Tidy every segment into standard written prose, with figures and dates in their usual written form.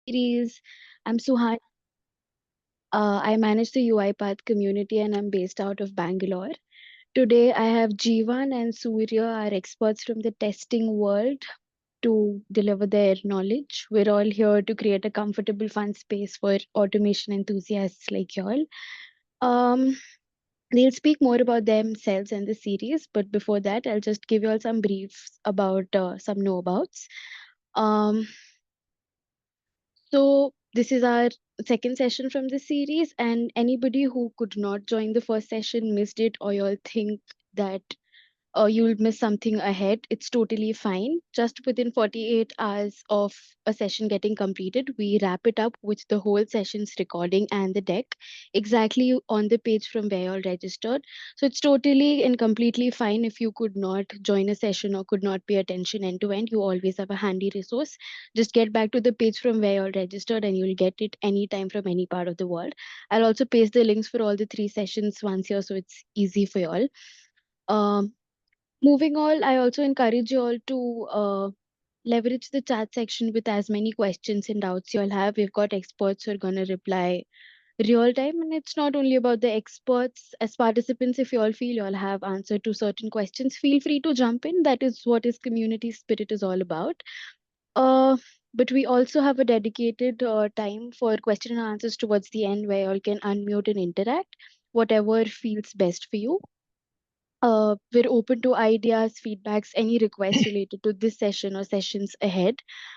series. I'm Suhan. I manage the UiPath community and I'm based out of Bangalore. Today, I have Jeevan and Surya, our experts from the testing world, to deliver their knowledge. We're all here to create a comfortable, fun space for automation enthusiasts like y'all. Um, they'll speak more about themselves and the series, but before that, I'll just give you all some briefs about some know-abouts. Um, So this is our second session from the series, and anybody who could not join the first session, missed it, or y'all think that you'll miss something ahead, it's totally fine. Just within 48 hours of a session getting completed, we wrap it up with the whole session's recording and the deck exactly on the page from where you're registered. So it's totally and completely fine if you could not join a session or could not pay attention end to end. You always have a handy resource. Just get back to the page from where you're registered and you'll get it anytime from any part of the world. I'll also paste the links for all the three sessions once here so it's easy for y'all. Um, Moving on, I also encourage you all to leverage the chat section with as many questions and doubts you all have. We've got experts who are going to reply real time, and it's not only about the experts. As participants, if you all feel you all have answer to certain questions, feel free to jump in. That is what is community spirit is all about. Uh, but we also have a dedicated time for question and answers towards the end where you all can unmute and interact, whatever feels best for you. We're open to ideas, feedbacks, any requests related to this session or sessions ahead.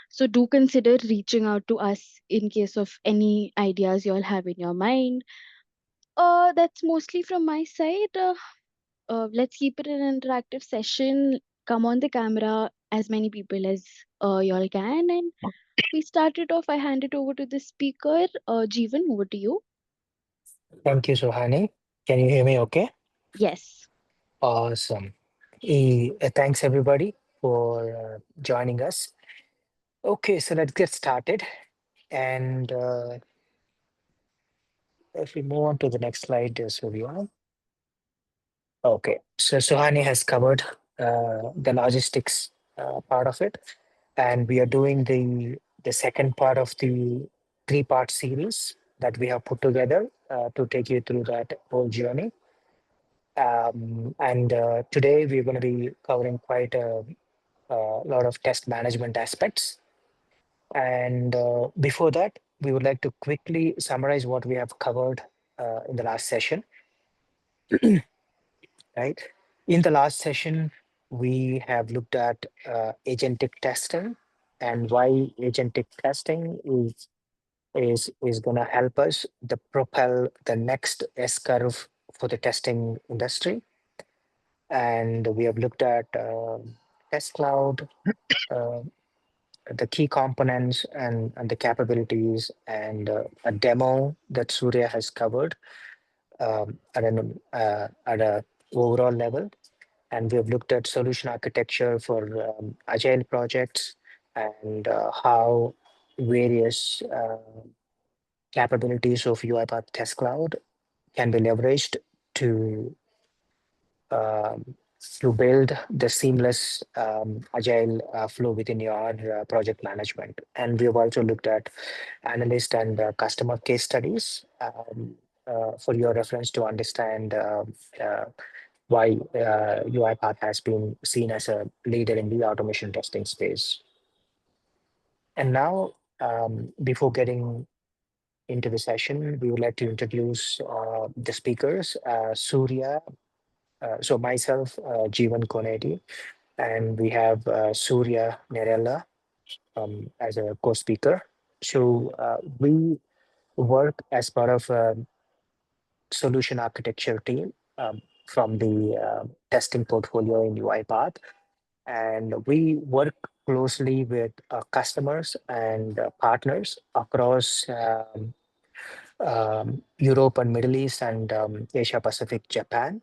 So do consider reaching out to us in case of any ideas you all have in your mind. That's mostly from my side. Let's keep it an interactive session. Come on the camera, as many people as y'all can. And we started off, I hand it over to the speaker. Jeevan, over to you. Thank you, Suhani. Can you hear me okay? Yes. Awesome. Thanks everybody for joining us. Okay, so let's get started. And if we move on to the next slide, Surya. Okay, so Suhani has covered the logistics part of it, and we are doing the second part of the three-part series that we have put together to take you through that whole journey. And today we're going to be covering quite a lot of test management aspects. And before that, we would like to quickly summarize what we have covered in the last session, right? In the last session, we have looked at agentic testing and why agentic testing is going to help us to propel the next S curve for the testing industry. And we have looked at test cloud, uh, the key components and the capabilities, and a demo that Surya has covered at a overall level. And we have looked at solution architecture for agile projects and how various capabilities of UiPath Test Cloud can be leveraged to um, to build the seamless agile flow within your project management. And we have also looked at analyst and customer case studies for your reference to understand why UiPath has been seen as a leader in the automation testing space. And now, before getting into the session, we would like to introduce the speakers, Surya. So myself, Jeevan Konedi, and we have Surya Nerella as a co-speaker. So we work as part of a solution architecture team from the testing portfolio in UiPath, and we work closely with customers and partners across Europe and Middle East and Asia Pacific, Japan,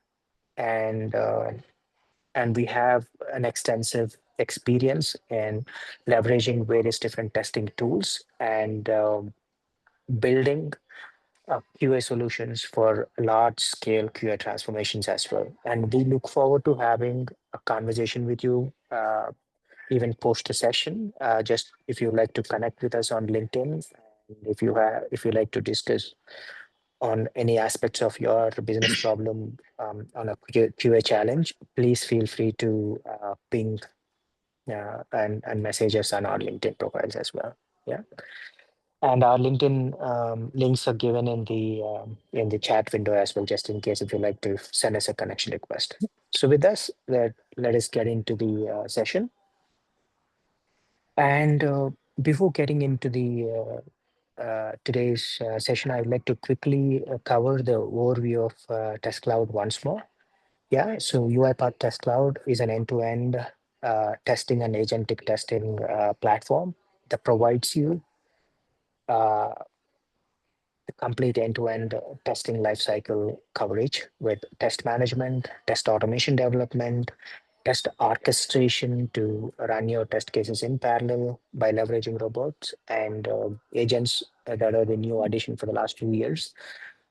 and and we have an extensive experience in leveraging various different testing tools and building QA solutions for large scale QA transformations as well. And we look forward to having a conversation with you even post a session. Just if you like to connect with us on LinkedIn, and if you like to discuss on any aspects of your business problem on a QA challenge, please feel free to ping and message us on our LinkedIn profiles as well. Yeah, and our LinkedIn links are given in the chat window as well, just in case if you like to send us a connection request. So with us, let us get into the session. And before getting into the today's session, I'd like to quickly cover the overview of Test Cloud once more. Yeah, so UiPath Test Cloud is an end-to-end testing and agentic testing platform that provides you uh, the complete end-to-end testing lifecycle coverage with test management, test automation development, test orchestration to run your test cases in parallel by leveraging robots and agents that are the new addition for the last 2 years.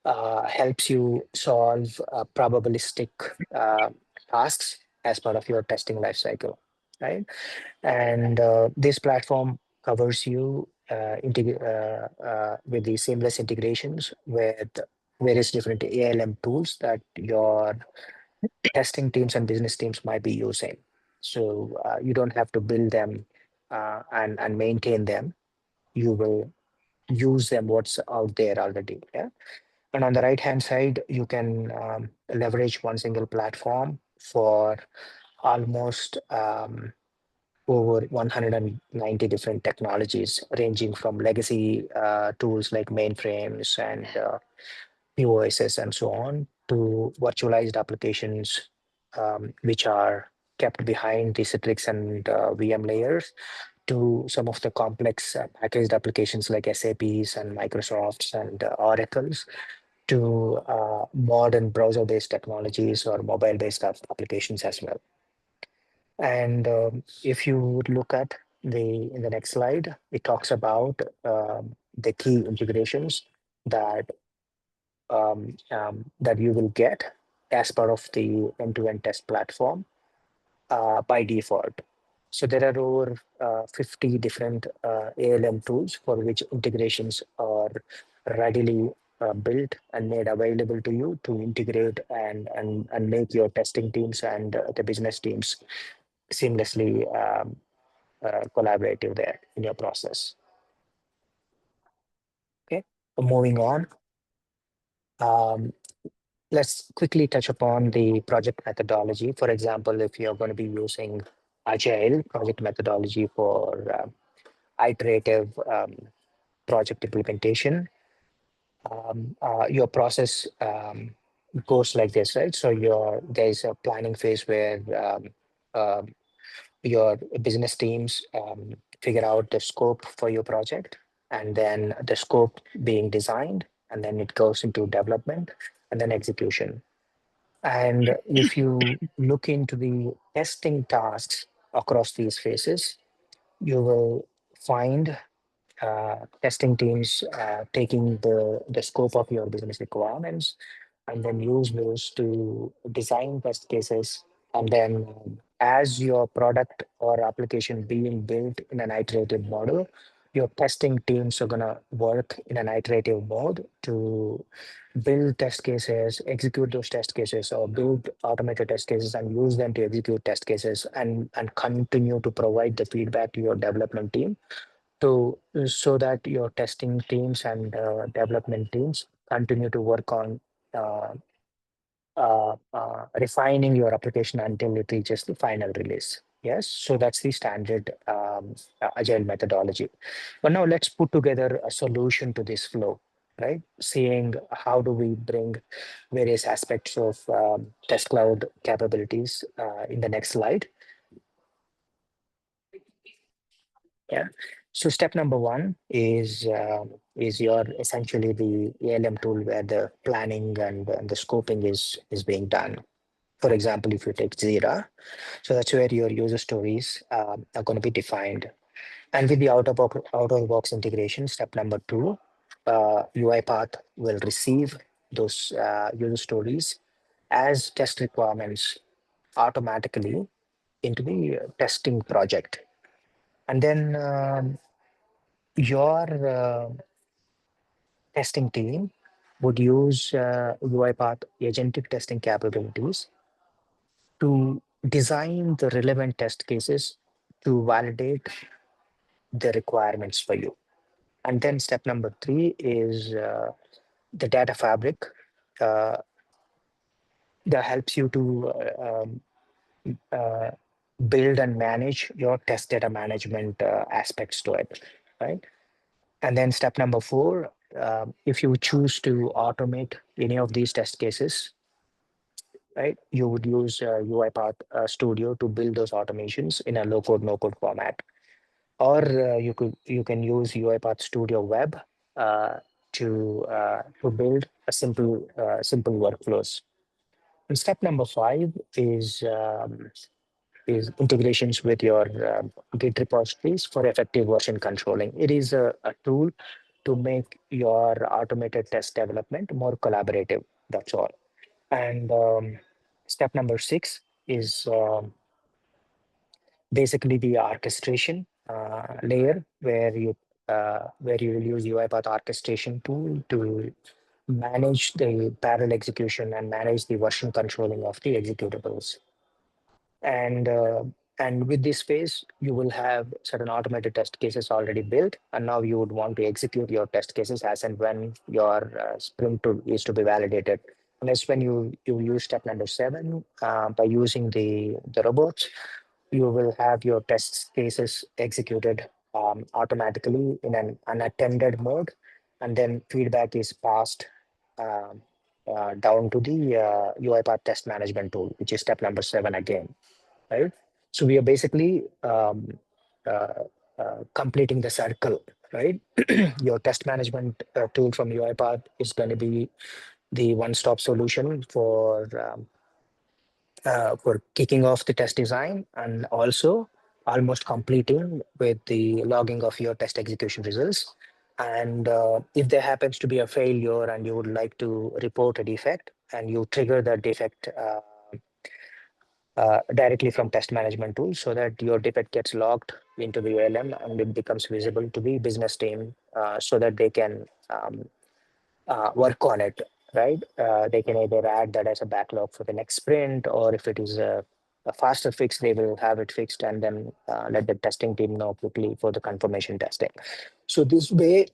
Helps you solve probabilistic uh, tasks as part of your testing lifecycle, right? And this platform covers you with the seamless integrations with various different ALM tools that your testing teams and business teams might be using. So you don't have to build them and maintain them. You will use them what's out there already. Yeah. And on the right hand side, you can leverage one single platform for almost over 190 different technologies, ranging from legacy tools like mainframes and POSs and so on, to virtualized applications, which are kept behind the Citrix and VM layers, to some of the complex packaged applications like SAPs and Microsofts and Oracles, to modern browser-based technologies or mobile-based applications as well. And if you would look at in the next slide, it talks about the key integrations that that you will get as part of the end-to-end test platform by default. So there are over 50 different ALM tools for which integrations are readily built and made available to you to integrate and make your testing teams and the business teams seamlessly collaborative there in your process. Okay, moving on. Um, let's quickly touch upon the project methodology. For example, if you're going to be using Agile project methodology for iterative project implementation, your process goes like this, right? So there's a planning phase where um, your business teams figure out the scope for your project, and then the scope being designed, and then it goes into development and then execution. And if you look into the testing tasks across these phases, you will find testing teams taking the scope of your business requirements and then use those to design test cases. And then as your product or application being built in an iterative model, your testing teams are going to work in an iterative mode to build test cases, execute those test cases, or build automated test cases and use them to execute test cases, and continue to provide the feedback to your development team to so that your testing teams and development teams continue to work on uh, refining your application until it reaches the final release. Yes, so that's the standard agile methodology. But now let's put together a solution to this flow, right? Seeing how do we bring various aspects of test cloud capabilities in the next slide. Yeah. So step number one is your essentially the ALM tool where the planning and the scoping is being done. For example, if you take Jira, so that's where your user stories are going to be defined. And with the out of box integration, step number two, UiPath will receive those user stories as test requirements automatically into the testing project. And then your testing team would use UiPath agentic testing capabilities to design the relevant test cases to validate the requirements for you. And then step number three is the data fabric uh, that helps you to uh, build and manage your test data management aspects to it, right? And then step number four, if you choose to automate any of these test cases, right, you would use UiPath Studio to build those automations in a low code, no code format. Or you can use UiPath Studio Web uh, to build a simple workflows. And step number five is integrations with your Git repositories for effective version controlling. It is a tool to make your automated test development more collaborative. That's all. And step number six is basically the orchestration layer where you will use UiPath orchestration tool to manage the parallel execution and manage the version controlling of the executables. And and with this phase, you will have certain automated test cases already built, and now you would want to execute your test cases as and when your sprint is to be validated. And that's when you use step number seven by using the robots. You will have your test cases executed automatically in an unattended mode, and then feedback is passed um, down to the UiPath test management tool, which is step number seven again, right? So we are basically uh, completing the circle, right? Your test management tool from UiPath is going to be the one-stop solution for kicking off the test design and also almost completing with the logging of your test execution results. And if there happens to be a failure and you would like to report a defect and you trigger that defect directly from test management tool so that your defect gets logged into the ULM and it becomes visible to the business team so that they can work on it, right? They can either add that as a backlog for the next sprint, or if it is a faster fix, they will have it fixed and then let the testing team know quickly for the confirmation testing. So this way,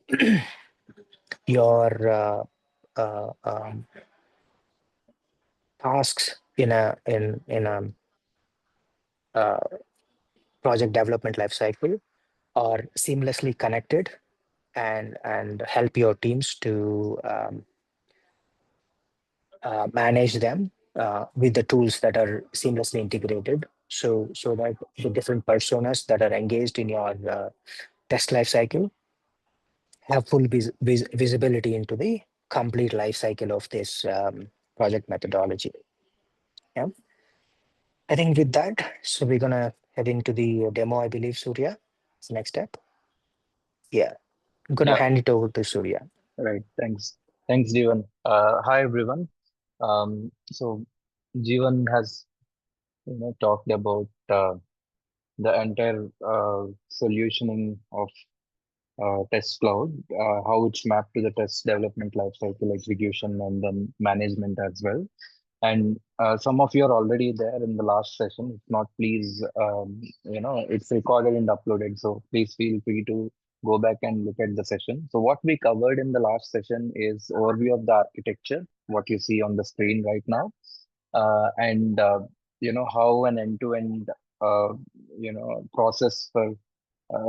your tasks in a uh, project development lifecycle are seamlessly connected and help your teams to manage them with the tools that are seamlessly integrated. So that the different personas that are engaged in your test lifecycle have full visibility into the complete life cycle of this project methodology. Yeah, I think with that, so we're gonna head into the demo, I believe, Surya. It's the next step. Yeah, I'm gonna Yeah, hand it over to Surya. right. Thanks. Thanks, Jeevan. Hi, everyone. So Jeevan has, talked about the entire solutioning of test cloud, how it's mapped to the test development lifecycle execution and then management as well. And some of you are already there in the last session. If not, please, it's recorded and uploaded. So please feel free to go back and look at the session. So what we covered in the last session is overview of the architecture, what you see on the screen right now, and how an end-to-end uh, process for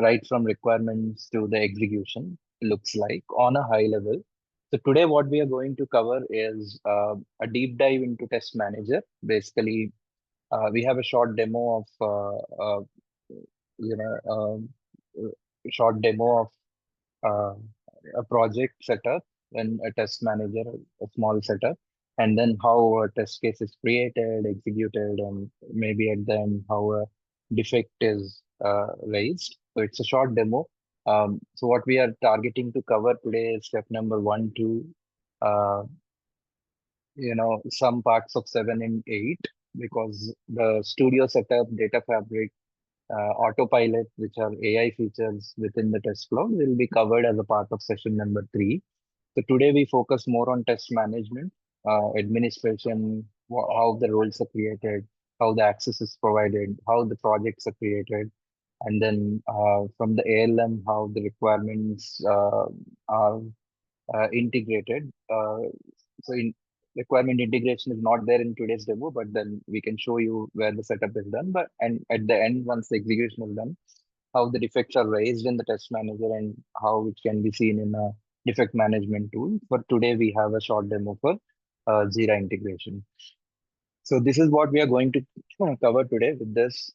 right from requirements to the execution looks like on a high level. So today what we are going to cover is a deep dive into test manager. Basically, we have a short demo of you know um, short demo of uh, a project setup and a test manager, a small setup, and then how a test case is created, executed, and maybe at the end how a defect is raised. So it's a short demo. So what we are targeting to cover today is step number one, two, uh, some parts of seven and eight, because the studio setup, data fabric, autopilot, which are AI features within the test cloud, will be covered as a part of session number 3. So today we focus more on test management, administration, how the roles are created, how the access is provided, how the projects are created, and then from the ALM, how the requirements are integrated. So in requirement integration is not there in today's demo, but then we can show you where the setup is done. But and at the end, once the execution is done, how the defects are raised in the test manager and how it can be seen in a defect management tool. For today, we have a short demo for Jira integration. So this is what we are going to cover today. With this,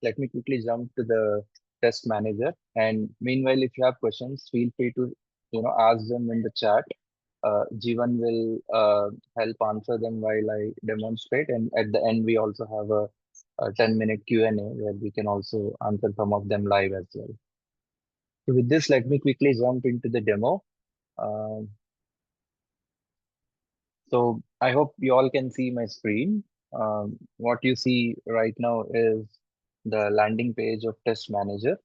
let me quickly jump to the test manager. And meanwhile, if you have questions, feel free to ask them in the chat. Jivan will help answer them while I demonstrate. And at the end, we also have a 10-minute Q&A where we can also answer some of them live as well. So with this, let me quickly jump into the demo. Um, So I hope you all can see my screen. What you see right now is the landing page of Test Manager.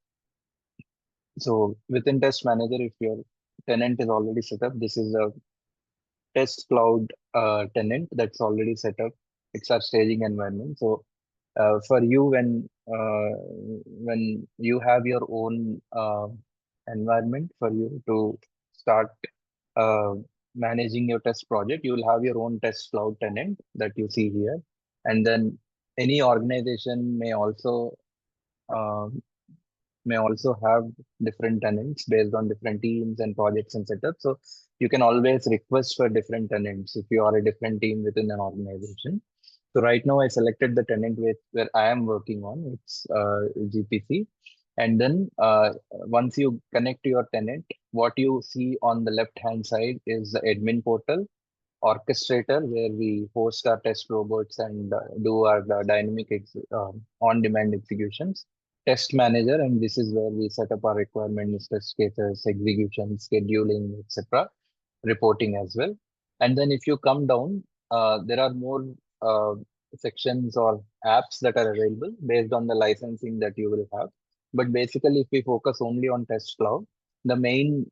So within Test Manager, if your tenant is already set up, this is a Test Cloud tenant that's already set up. It's our staging environment. So for you, when you have your own environment for you to start uh, managing your test project, you will have your own test cloud tenant that you see here. And then any organization um, may also have different tenants based on different teams and projects and setups. So you can always request for different tenants if you are a different team within an organization. So right now I selected the tenant where I am working on. It's GPC. And then once you connect to your tenant, what you see on the left hand side is the admin portal, orchestrator, where we host our test robots and do our dynamic on-demand executions, test manager, and this is where we set up our requirements, test cases, execution, scheduling, etc., reporting as well. And then if you come down, there are more uh, sections or apps that are available based on the licensing that you will have. But basically, if we focus only on Test Cloud, the main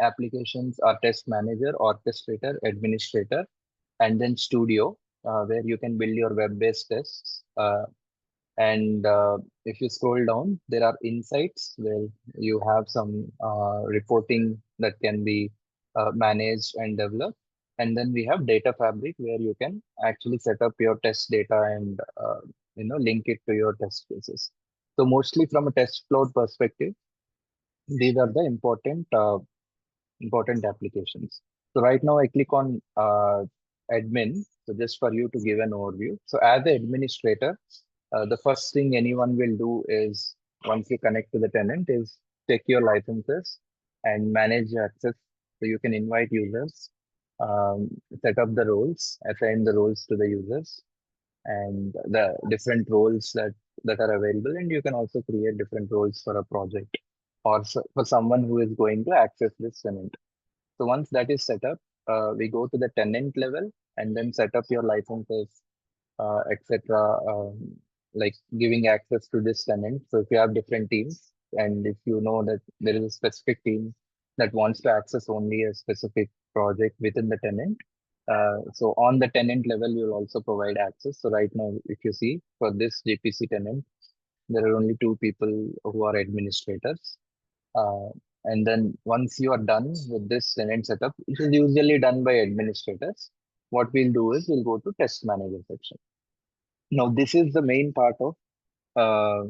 applications are Test Manager, Orchestrator, Administrator, and then Studio, where you can build your web-based tests. And if you scroll down, there are insights where you have some reporting that can be managed and developed. And then we have Data Fabric, where you can actually set up your test data and link it to your test cases. So mostly from a test cloud perspective, these are the important applications. So right now I click on admin. So just for you to give an overview. So as the administrator, the first thing anyone will do is once you connect to the tenant is check your licenses and manage access. So you can invite users, set up the roles, assign the roles to the users and the different roles that are available. And you can also create different roles for a project or for someone who is going to access this tenant. So once that is set up, we go to the tenant level and then set up your licenses, etc. Like giving access to this tenant. So if you have different teams, and if you know that there is a specific team that wants to access only a specific project within the tenant, so on the tenant level, you'll also provide access. So right now, if you see for this GPC tenant, there are only 2 people who are administrators. Uh, and then once you are done with this tenant setup, it is usually done by administrators. What we'll do is we'll go to test manager section. Now, this is the main part of uh,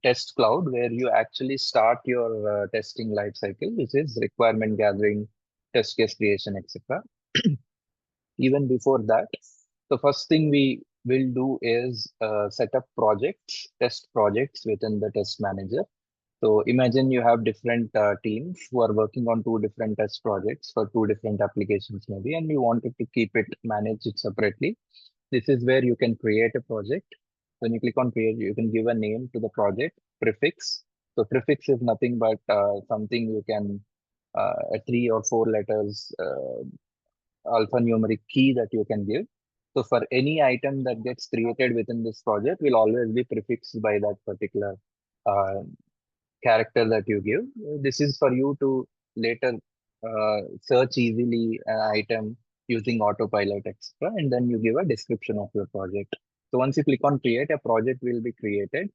test cloud where you actually start your testing life cycle, which is requirement gathering, test case creation, etc. Even before that, the first thing we will do is set up projects, test projects within the test manager. So imagine you have different teams who are working on 2 different test projects for 2 different applications maybe, and you wanted to keep it managed it separately. This is where you can create a project. When you click on create, you can give a name to the project, prefix. So prefix is nothing but something you can, a 3 or 4 letters alphanumeric key that you can give. So for any item that gets created within this project will always be prefixed by that particular uh, character that you give. This is for you to later search easily an item using autopilot, etc. And then you give a description of your project. So once you click on create, a project will be created.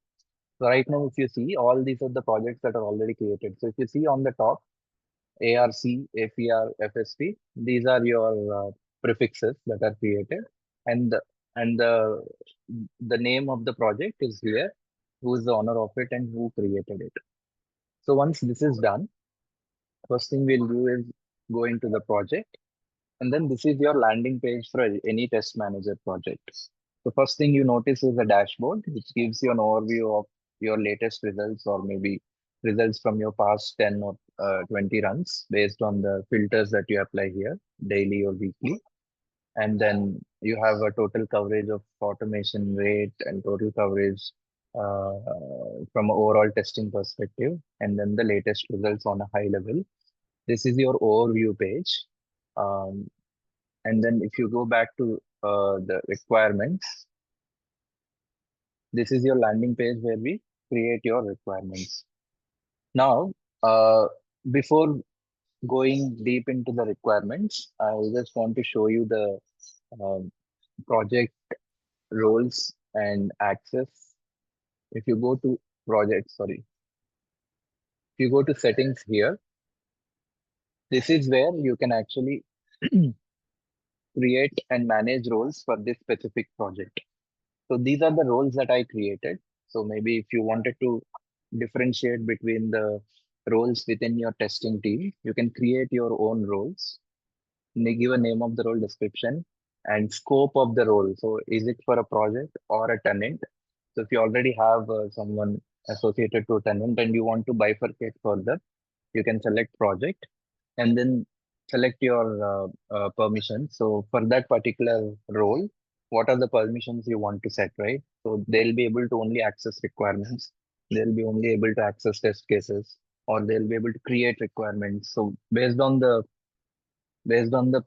So right now, if you see, all these are the projects that are already created. So if you see on the top, ARC, APR, FSP, these are your prefixes that are created. And the name of the project is here, who is the owner of it and who created it. So once this is done, first thing we'll do is go into the project, and then this is your landing page for any test manager project. The first thing you notice is a dashboard, which gives you an overview of your latest results or maybe results from your past 10 or 20 runs based on the filters that you apply here, daily or weekly. And then you have a total coverage of automation rate and total coverage uh, from an overall testing perspective, and then the latest results on a high level. This is your overview page. Um, and then if you go back to the requirements, this is your landing page where we create your requirements. Now, before going deep into the requirements, I just want to show you the um, project roles and access. If you go to project, sorry, if you go to settings here, this is where you can actually create and manage roles for this specific project. So these are the roles that I created. So maybe if you wanted to differentiate between the roles within your testing team, you can create your own roles. Give a name of the role, description, and scope of the role. So is it for a project or a tenant? So if you already have someone associated to a tenant and you want to bifurcate further, you can select project and then select your permissions. So for that particular role, what are the permissions you want to set, right? So they'll be able to only access requirements. They'll be only able to access test cases, or they'll be able to create requirements. So based on the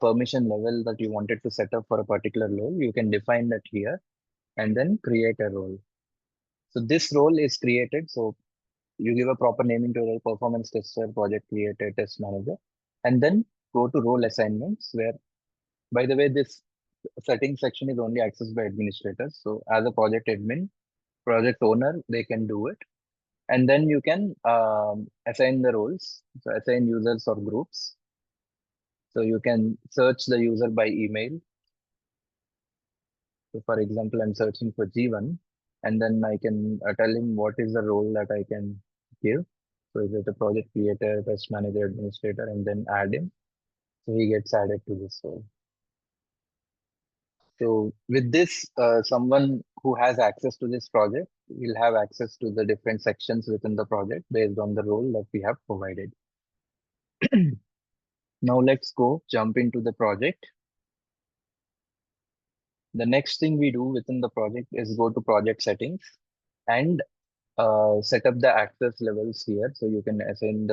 permission level that you wanted to set up for a particular role, you can define that here and then create a role. So this role is created. So you give a proper naming to role, performance tester, project creator, test manager, and then go to role assignments where, by the way, this setting section is only accessed by administrators. So as a project admin, project owner, they can do it. And then you can assign the roles, so assign users or groups. So you can search the user by email. So for example, I'm searching for G1, and then I can tell him what is the role that I can give. So is it a project creator, test manager, administrator, and then add him. So he gets added to this role. So with this, someone who has access to this project will have access to the different sections within the project based on the role that we have provided. Now let's go jump into the project. The next thing we do within the project is go to project settings and set up the access levels here. So you can assign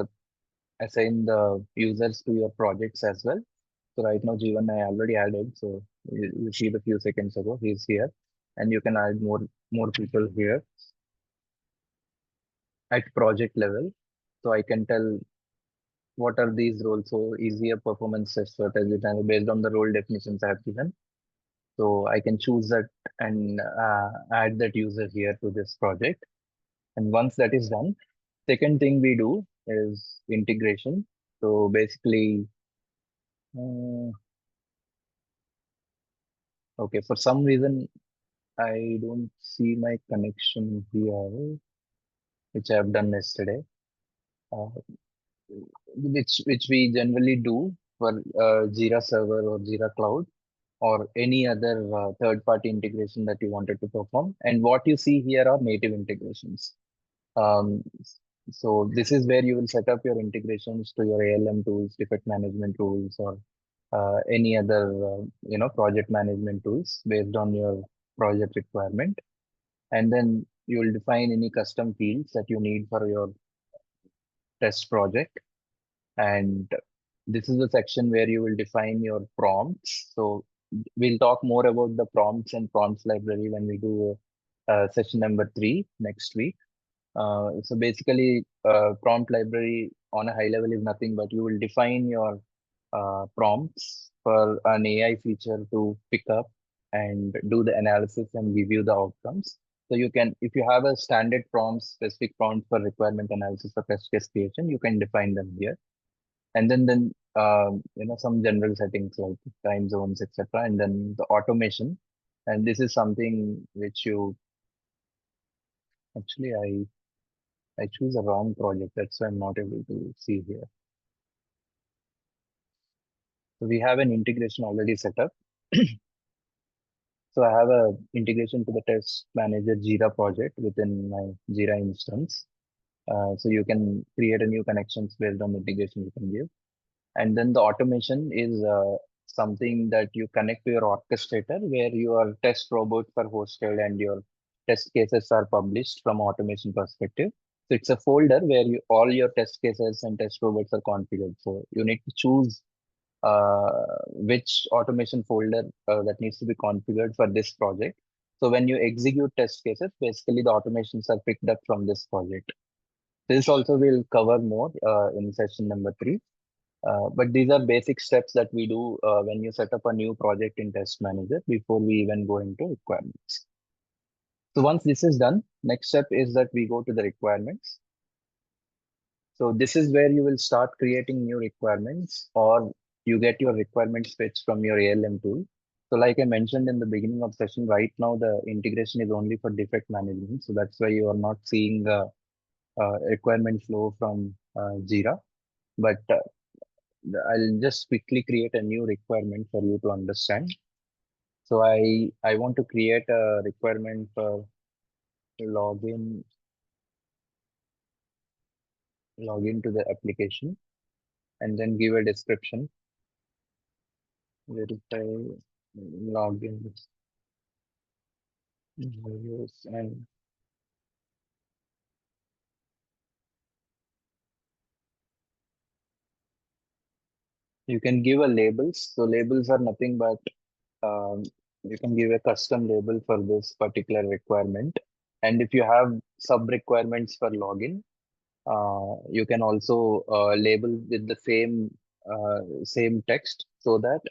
the users to your projects as well. So right now G1 I already added. So you see the few seconds ago, he's here, and you can add more people here at project level. So I can tell what are these roles. So easier performance test based on the role definitions I have given. So I can choose that and add that user here to this project. And once that is done, second thing we do is integration. So basically, uh, okay, for some reason, I don't see my connection here, which I have done yesterday, uh, which we generally do for Jira Server or Jira Cloud or any other third-party integration that you wanted to perform. And what you see here are native integrations. Um, so this is where you will set up your integrations to your ALM tools, defect management tools, or any other project management tools based on your project requirement. And then you will define any custom fields that you need for your test project. And this is the section where you will define your prompts. So we'll talk more about the prompts and prompts library when we do session number 3 next week. So basically, prompt library on a high level is nothing but you will define your prompts for an AI feature to pick up and do the analysis and give you the outcomes. So you can, if you have a standard prompt, specific prompt for requirement analysis or test case creation, you can define them here. And then some general settings like time zones, etc. And then the automation. And this is something which you actually I choose a wrong project. That's why I'm not able to see here. So we have an integration already set up. So I have a integration to the test manager Jira project within my Jira instance. So you can create a new connections based on the integration you can give. And then the automation is something that you connect to your orchestrator where your test robots are hosted and your test cases are published from automation perspective. So it's a folder where all your test cases and test robots are configured. So you need to choose which automation folder that needs to be configured for this project. So when you execute test cases, basically the automations are picked up from this project. This also will cover more in session number 3. But these are basic steps that we do when you set up a new project in Test Manager before we even go into requirements. So once this is done, next step is that we go to the requirements. So this is where you will start creating new requirements or you get your requirements fetched from your ALM tool. So like I mentioned in the beginning of session, right now the integration is only for defect management. So that's why you are not seeing the requirement flow from Jira. But I'll just quickly create a new requirement for you to understand. So I want to create a requirement for login login to the application and then give a description. Verify login values and you can give a labels. So labels are nothing but um, you can give a custom label for this particular requirement. And if you have sub requirements for login, you can also label with the same text so that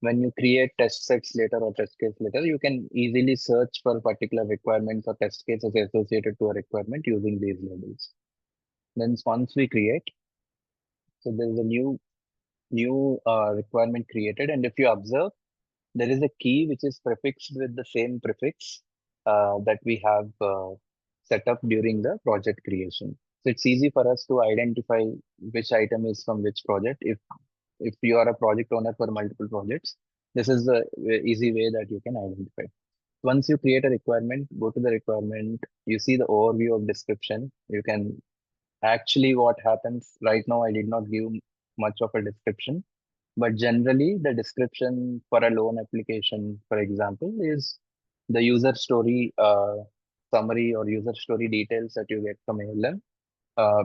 when you create test sets later or test case later, you can easily search for particular requirements or test cases associated to a requirement using these labels. Then once we create, so there is a new requirement created, and if you observe, there is a key which is prefixed with the same prefix that we have set up during the project creation. So it's easy for us to identify which item is from which project. If you are a project owner for multiple projects, this is the easy way that you can identify. Once you create a requirement, go to the requirement, you see the overview of description. You can actually what happens right now, I did not give much of a description, but generally, the description for a loan application, for example, is the user story summary or user story details that you get from ALM.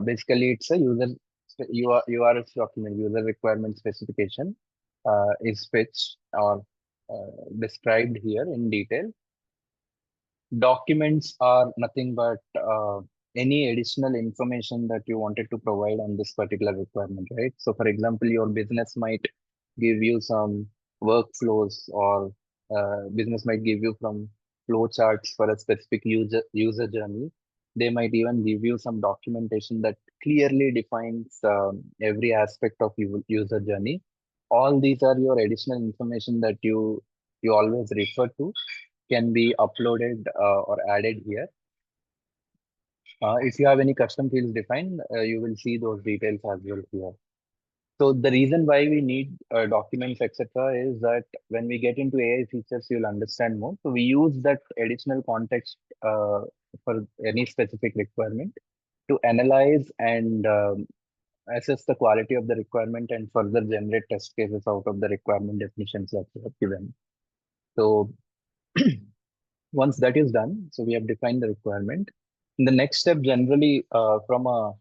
Basically, it's a URS document, user requirement specification is fetched or described here in detail. Documents are nothing but any additional information that you wanted to provide on this particular requirement, right? So, for example, your business might give you some workflows or business might give you from flow charts for a specific user journey. They might even give you some documentation that clearly defines every aspect of user journey. All these are your additional information that you always refer to can be uploaded or added here. If you have any custom fields defined, you will see those details as well here. So the reason why we need documents, etc., is that when we get into AI features, you'll understand more. So we use that additional context for any specific requirement to analyze and assess the quality of the requirement and further generate test cases out of the requirement definitions that we have given. So once that is done, so we have defined the requirement. The next step generally from a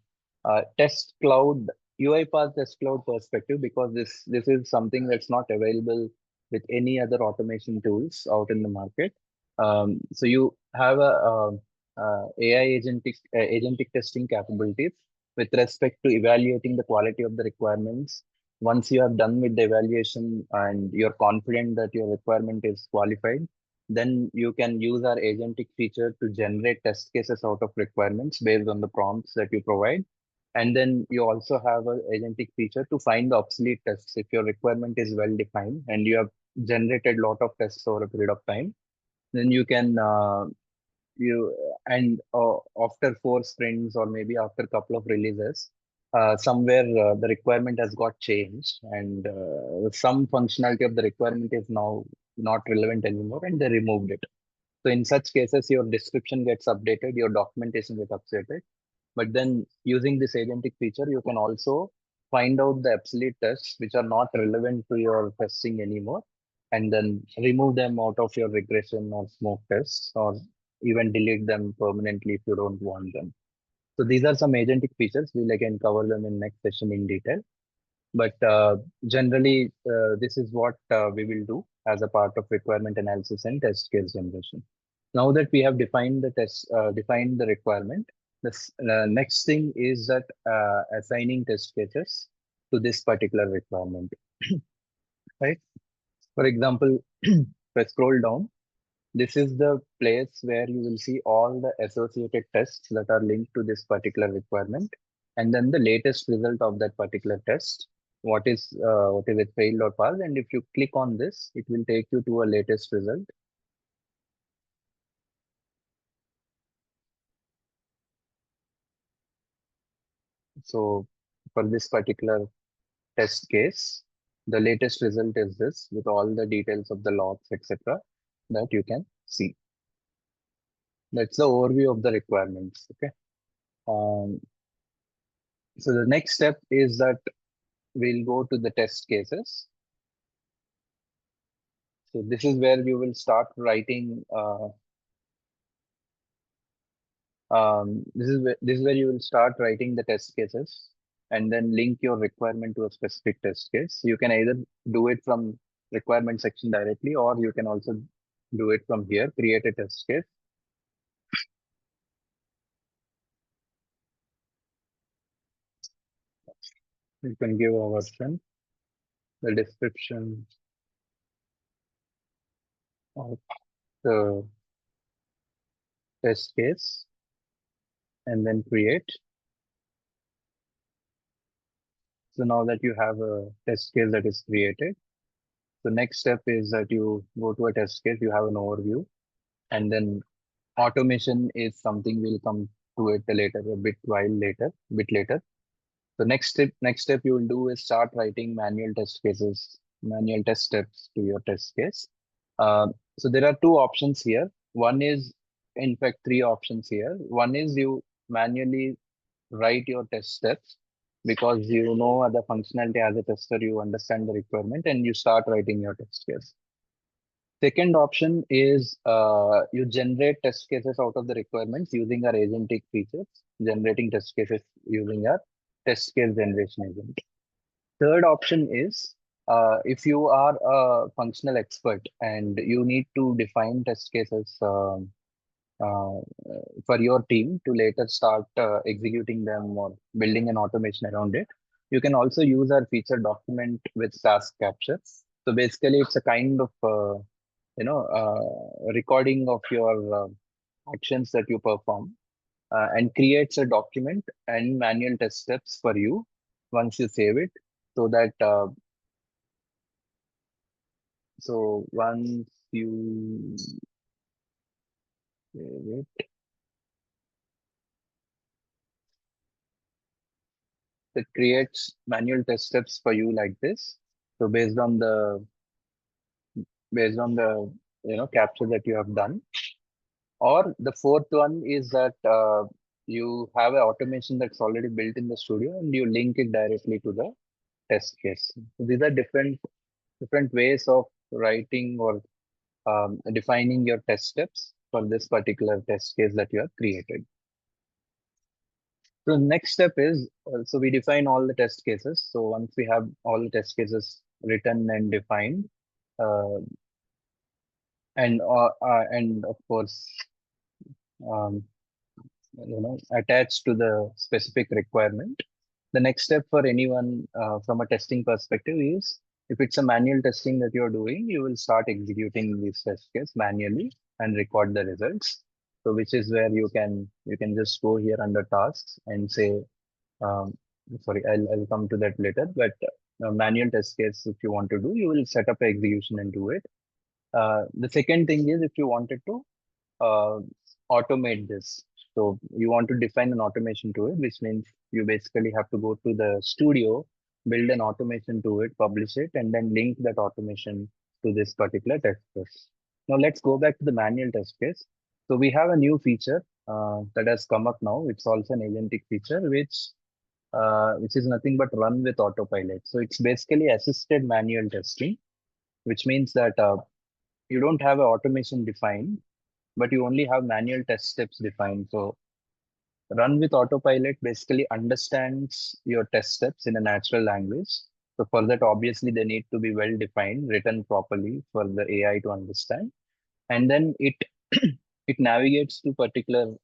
test cloud, UiPath test cloud perspective, because this is something that's not available with any other automation tools out in the market. So you have AI agentic testing capabilities with respect to evaluating the quality of the requirements. Once you have done with the evaluation and you're confident that your requirement is qualified, then you can use our agentic feature to generate test cases out of requirements based on the prompts that you provide. And then you also have an agentic feature to find the obsolete tests. If your requirement is well defined and you have generated a lot of tests over a period of time, then you can you and after 4 sprints or maybe after a couple of releases, somewhere the requirement has got changed and some functionality of the requirement is now not relevant anymore and they removed it. So in such cases, your description gets updated, your documentation gets updated. But then using this agentic feature, you can also find out the obsolete tests which are not relevant to your testing anymore, and then remove them out of your regression or smoke tests, or even delete them permanently if you don't want them. So these are some agentic features. We'll again cover them in next session in detail. But generally, this is what we will do as a part of requirement analysis and test case generation. Now that we have defined the requirement, the next thing is that assigning test cases to this particular requirement, right? For example, if I scroll down, this is the place where you will see all the associated tests that are linked to this particular requirement, and then the latest result of that particular test. What is it failed or passed? And if you click on this, it will take you to a latest result. So for this particular test case, the latest result is this with all the details of the logs, etc. that you can see. That's the overview of the requirements. Okay. Um, so the next step is that we'll go to the test cases. So this is where you will start writing. This is where you will start writing the test cases, and then link your requirement to a specific test case. You can either do it from requirement section directly, or you can also do it from here. Create a test case. You can give a version, the description of the test case, and then create. So now that you have a test case that is created, the next step is that you go to a test case, you have an overview, and then automation is something we'll come to it later, a bit later. The next step you will do is start writing manual test steps to your test case. So there are two options here. One is, in fact, three options here. One is you manually write your test steps because you know the functionality as a tester, you understand the requirement and you start writing your test case. Second option is you generate test cases out of the requirements using our agentic features, generating test cases using our test case generation agent. Third option is if you are a functional expert and you need to define test cases uh, for your team to later start executing them or building an automation around it, you can also use our feature document with task capture. So basically, it's a kind of recording of your actions that you perform and creates a document and manual test steps for you once you save it, so that once you save it, it creates manual test steps for you like this. So based on the capture that you have done. Or the fourth one is that you have an automation that's already built in the studio and you link it directly to the test case. So these are different ways of writing or defining your test steps for this particular test case that you have created. So next step is, so we define all the test cases. So once we have all the test cases written and defined, uh, and of course, um, attached to the specific requirement. The next step for anyone from a testing perspective is, if it's a manual testing that you're doing, you will start executing these test case manually and record the results. So which is where you can just go here under tasks and say, um, sorry, I'll come to that later, but manual test case, if you want to do, you will set up execution and do it. The second thing is, if you wanted to uh, automate this. So you want to define an automation to it, which means you basically have to go to the studio, build an automation to it, publish it, and then link that automation to this particular test case. Now let's go back to the manual test case. So we have a new feature that has come up now. It's also an agentic feature, which is nothing but run with autopilot. So it's basically assisted manual testing, which means that you don't have an automation defined, but you only have manual test steps defined. So run with autopilot basically understands your test steps in a natural language. So for that, obviously they need to be well defined, written properly for the AI to understand. And then it it navigates to particular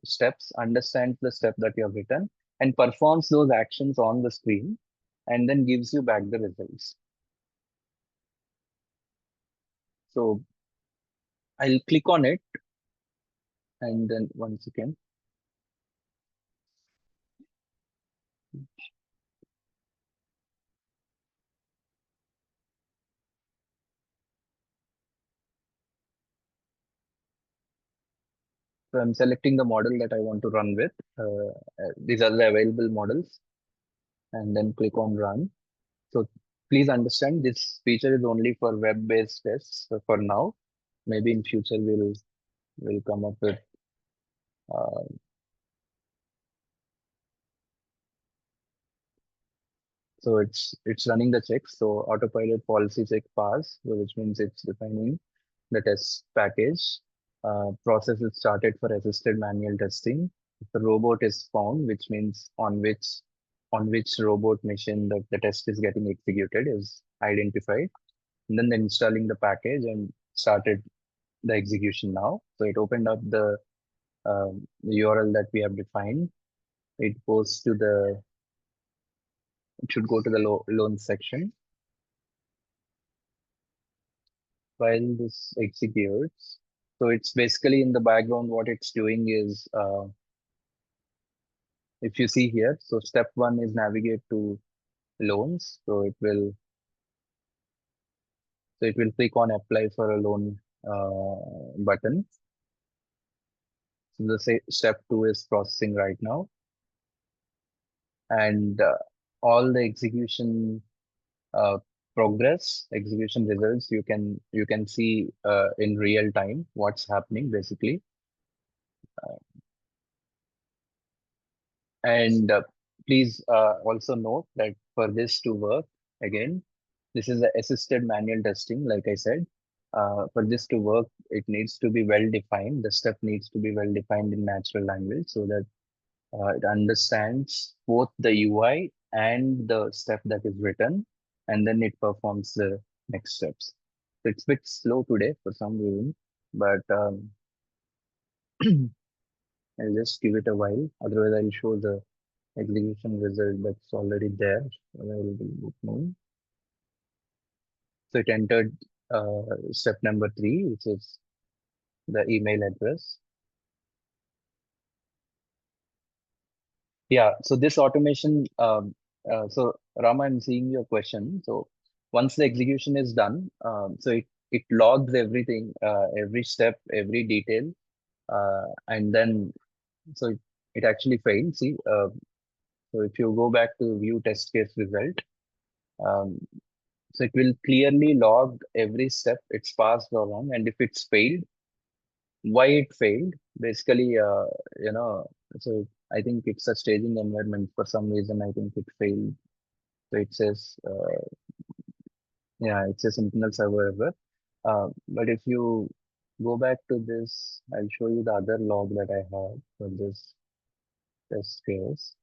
steps, understands the step that you have written, and performs those actions on the screen, and then gives you back the results. So I'll click on it, and then once again, so I'm selecting the model that I want to run with. These are the available models, and then click on run. So please understand, this feature is only for web-based tests. So for now, maybe in future we'll come up with. Uh, so it's running the checks. So autopilot policy check pass, so which means it's defining the test package. Process is started for assisted manual testing. If the robot is found, which means on which robot machine the test is getting executed is identified. And then installing the package and started the execution now. So it opened up the URL that we have defined. It goes to it should go to the loan section. While this executes, so it's basically in the background, what it's doing is, if you see here, so step one is navigate to loans. So it will click on apply for a loan button. So the step two is processing right now, and all the execution uh, progress, execution results, you can see in real time what's happening basically. And please also note that for this to work, again, this is a assisted manual testing, like I said. For this to work, it needs to be well defined. The step needs to be well defined in natural language so that it understands both the UI and the step that is written, and then it performs the next steps. So it's a bit slow today for some reason, but I'll just give it a while. Otherwise, I'll show the execution result that's already there available with me. So it entered step number 3, which is the email address. Yeah, so this automation, so Rama, I'm seeing your question. So once the execution is done, so it logs everything, every step, every detail, and then so it actually failed. See, so if you go back to view test case result, um, so it will clearly log every step it's passed along, and if it's failed, why it failed, basically, you know, so I think it's a staging environment. For some reason, I think it failed. So it says, yeah, it says internal server error. But if you go back to this, I'll show you the other log that I have for this test case.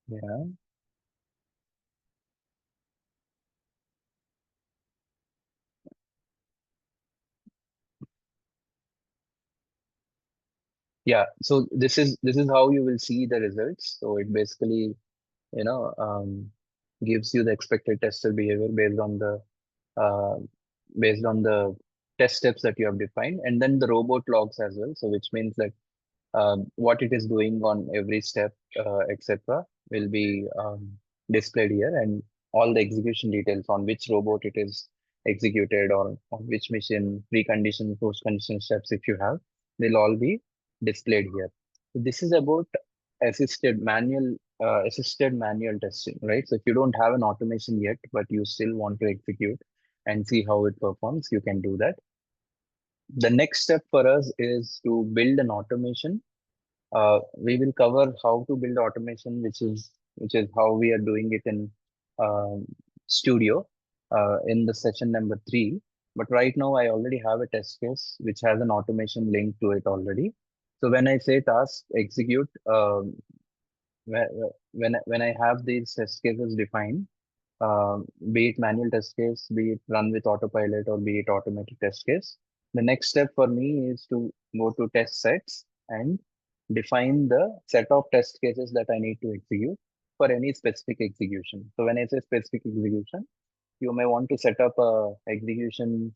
Yeah. Yeah. So this is how you will see the results. So it basically, you know, gives you the expected tester behavior uh, based on the test steps that you have defined, and then the robot logs as well. So which means that what it is doing on every step, etc., will be displayed here, and all the execution details on which robot it is executed or on which machine, precondition, post-condition steps, if you have, they'll all be displayed here. So this is about assisted manual testing, right? So if you don't have an automation yet, but you still want to execute and see how it performs, you can do that. The next step for us is to build an automation. We will cover how to build automation, which is how we are doing it in um, Studio in the session number 3. But right now, I already have a test case which has an automation link to it already. So when I say task execute, when I have these test cases defined, be it manual test case, be it run with autopilot, or be it automated test case. The next step for me is to go to test sets and define the set of test cases that I need to execute for any specific execution. So when I say specific execution, you may want to set up a execution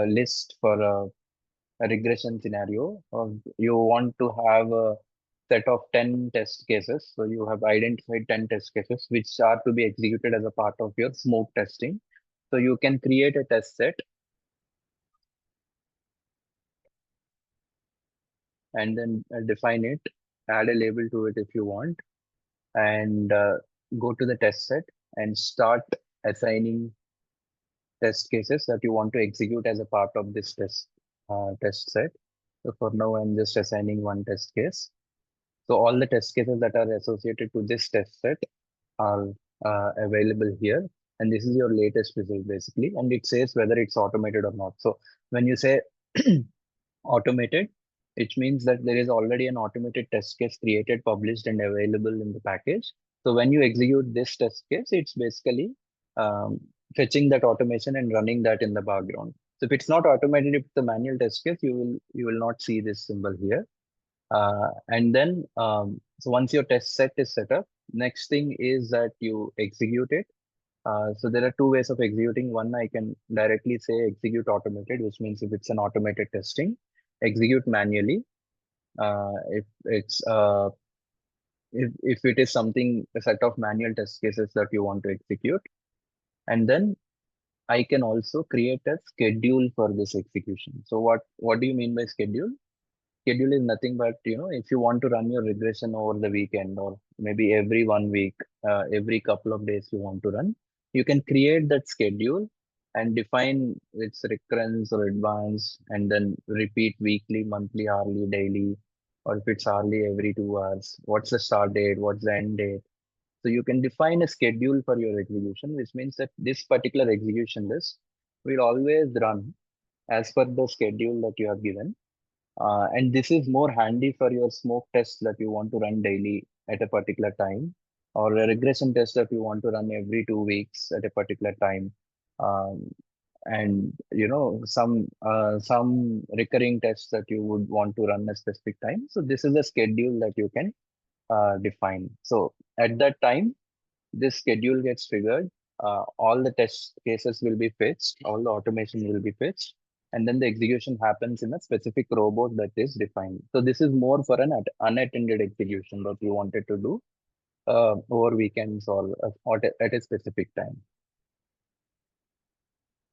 list for a regression scenario, or you want to have a set of 10 test cases. So you have identified 10 test cases which are to be executed as a part of your smoke testing. So you can create a test set and then define it, add a label to it if you want, and go to the test set and start assigning test cases that you want to execute as a part of this test set. So for now, I'm just assigning one test case. So all the test cases that are associated to this test set are available here. And this is your latest result basically. And it says whether it's automated or not. So when you say automated, it means that there is already an automated test case created, published, and available in the package. So when you execute this test case, it's basically um, fetching that automation and running that in the background. So if it's not automated, if it's a manual test case, you will not see this symbol here. And then, so once your test set is set up, next thing is that you execute it. So there are two ways of executing. One, I can directly say execute automated, which means if it's an automated testing, execute manually. If it is something, a set of manual test cases that you want to execute, and then I can also create a schedule for this execution. So what do you mean by schedule? Schedule is nothing but, if you want to run your regression over the weekend, or maybe every 1 week, every couple of days you want to run, you can create that schedule and define its recurrence or advance, and then repeat weekly, monthly, hourly, daily, or if it's hourly, every 2 hours. What's the start date? What's the end date? So you can define a schedule for your execution, which means that this particular execution list will always run as per the schedule that you have given, and this is more handy for your smoke tests that you want to run daily at a particular time, or a regression test that you want to run every 2 weeks at a particular time. Um, and some recurring tests that you would want to run a specific time. So this is a schedule that you can define. So at that time, this schedule gets triggered, all the test cases will be fetched, all the automation will be fetched, and then the execution happens in a specific robot that is defined. So this is more for an unattended execution that you wanted to do over weekends, or at a specific time.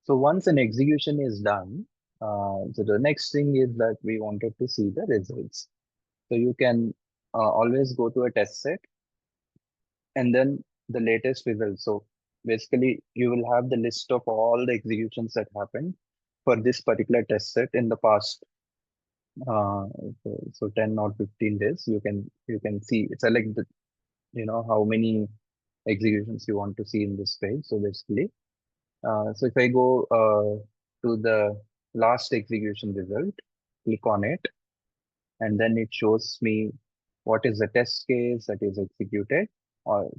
So once an execution is done, so the next thing is that we wanted to see the results. So you can always go to a test set and then the latest results. So basically, you will have the list of all the executions that happened for this particular test set in the past. Uh, so 10 or 15 days, you can see, select the, how many executions you want to see in this page. So basically, so if I go to the last execution result, click on it, and then it shows me what is the test case that is executed,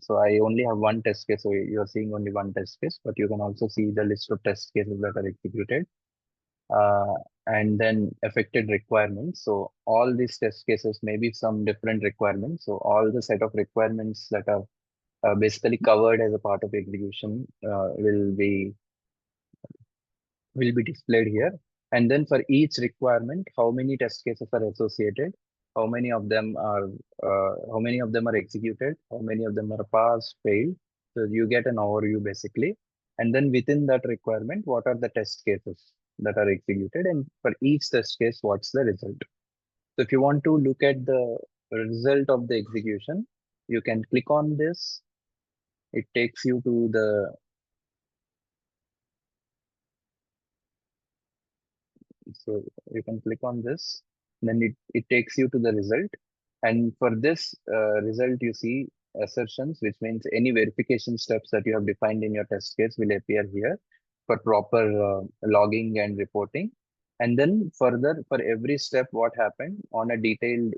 So I only have one test case. So you're seeing only one test case, but you can also see the list of test cases that are executed. Uh, and then affected requirements. So all these test cases may be some different requirements. So all the set of requirements that are basically covered as a part of execution will be displayed here. And then for each requirement, how many test cases are associated, how many of them are executed, how many of them are passed, failed. So you get an overview basically. And then within that requirement, what are the test cases that are executed? And for each test case, what's the result? So if you want to look at the result of the execution, you can click on this. It takes you to the So you can click on this, then it takes you to the result. And for this result, you see assertions, which means any verification steps that you have defined in your test case will appear here for proper logging and reporting. And then further, for every step, what happened on a detailed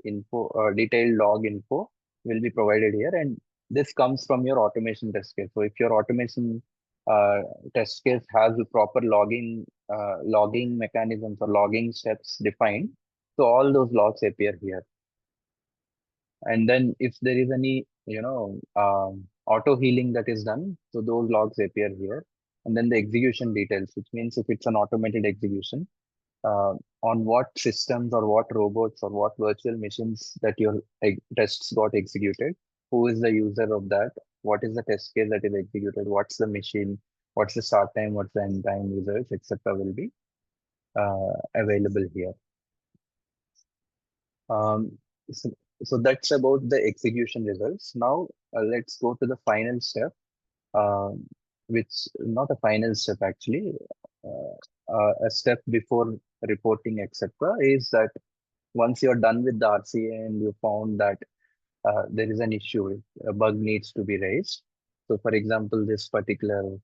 log info will be provided here. And this comes from your automation test case. So if your automation uh, test case has a proper logging mechanisms or logging steps defined. So all those logs appear here. And then if there is any, auto healing that is done, so those logs appear here. And then the execution details, which means if it's an automated execution, uh, on what systems or what robots or what virtual machines that your tests got executed, who is the user of that, what is the test case that is executed, what's the machine, what's the start time, what's the end time, results, etc. will be available here. Um, so, so that's about the execution results. Now let's go to the final step, um, which not a final step actually, a step before reporting, etc. Is that once you're done with the RCA and you found that there is an issue, a bug needs to be raised. So, for example, this particular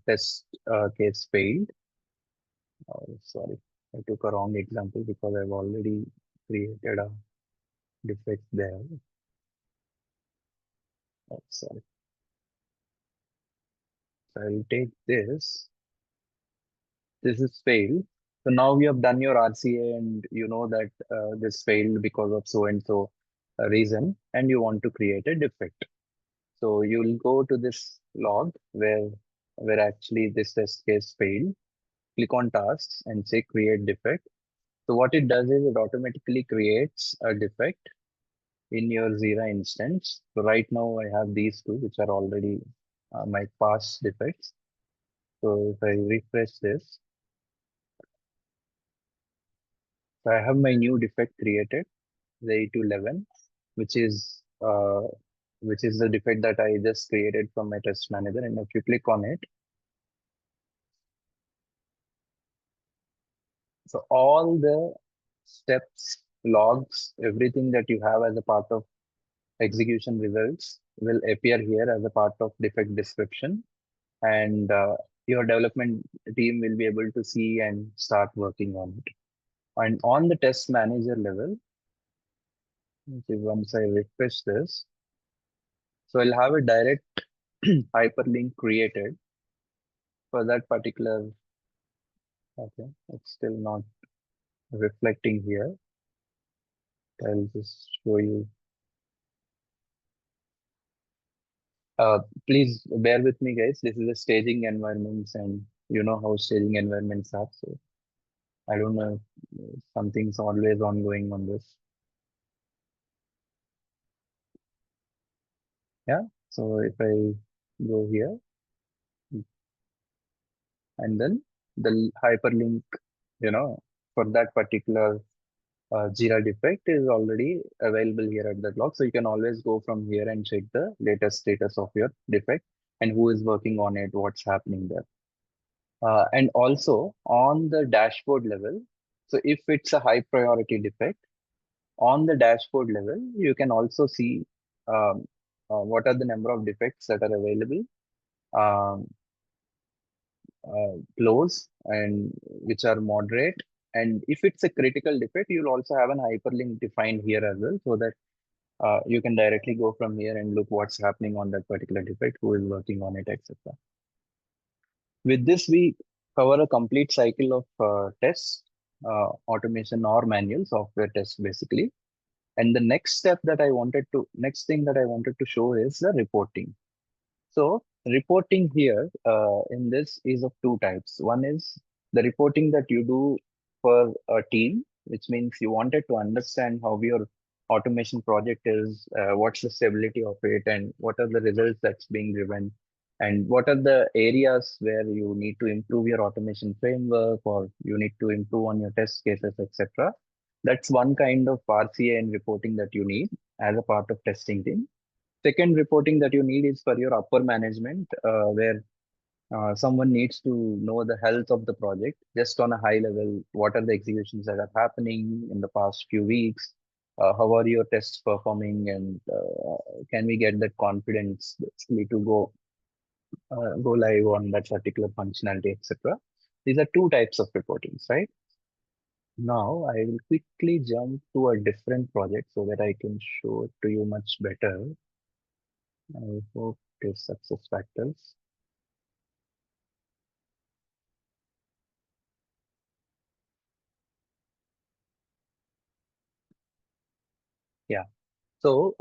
test case failed. Oh, sorry, I took a wrong example because I've already created a defect there. Oh, sorry. So I'll take this. This is failed. So now you have done your RCA and you know that this failed because of so and so reason, and you want to create a defect. So you'll go to this log where actually this test case failed. Click on tasks and say create defect. So what it does is it automatically creates a defect in your Jira instance. So right now I have these two, which are already my past defects. So if I refresh this, so I have my new defect created, the A211, which is uh, which is the defect that I just created from my test manager. And if you click on it, so all the steps, logs, everything that you have as a part of execution results will appear here as a part of defect description. And your development team will be able to see and start working on it. And on the test manager level, once I refresh this, so I'll have a direct hyperlink created for that particular. Okay, it's still not reflecting here. I'll just show you. Uh, Please bear with me, guys. This is a staging environments, and you know how staging environments are. So I don't know if something's always ongoing on this. Yeah. So if I go here and then the hyperlink, for that particular Jira defect is already available here at that log. So you can always go from here and check the latest status of your defect and who is working on it, what's happening there. And also on the dashboard level, so if it's a high priority defect, on the dashboard level, you can also see um, what are the number of defects that are available, um, close, and which are moderate. And if it's a critical defect, you'll also have an hyperlink defined here as well, so that You can directly go from here and look what's happening on that particular defect, who is working on it, etc. With this, we cover a complete cycle of tests, automation or manual software tests basically. And the next thing that I wanted to show is the reporting. So reporting here in this is of two types. One is the reporting that you do for a team, which means you wanted to understand how your automation project is, what's the stability of it, and what are the results that's being driven, and what are the areas where you need to improve your automation framework or you need to improve on your test cases, etc. That's one kind of RCA and reporting that you need as a part of testing team. Second reporting that you need is for your upper management, where someone needs to know the health of the project just on a high level. What are the executions that are happening in the past few weeks? How are your tests performing? And can we get that confidence basically to go live on that particular functionality, etc. These are two types of reportings, right? Now I will quickly jump to a different project so that I can show it to you much better. I hope it is success factors. Yeah. So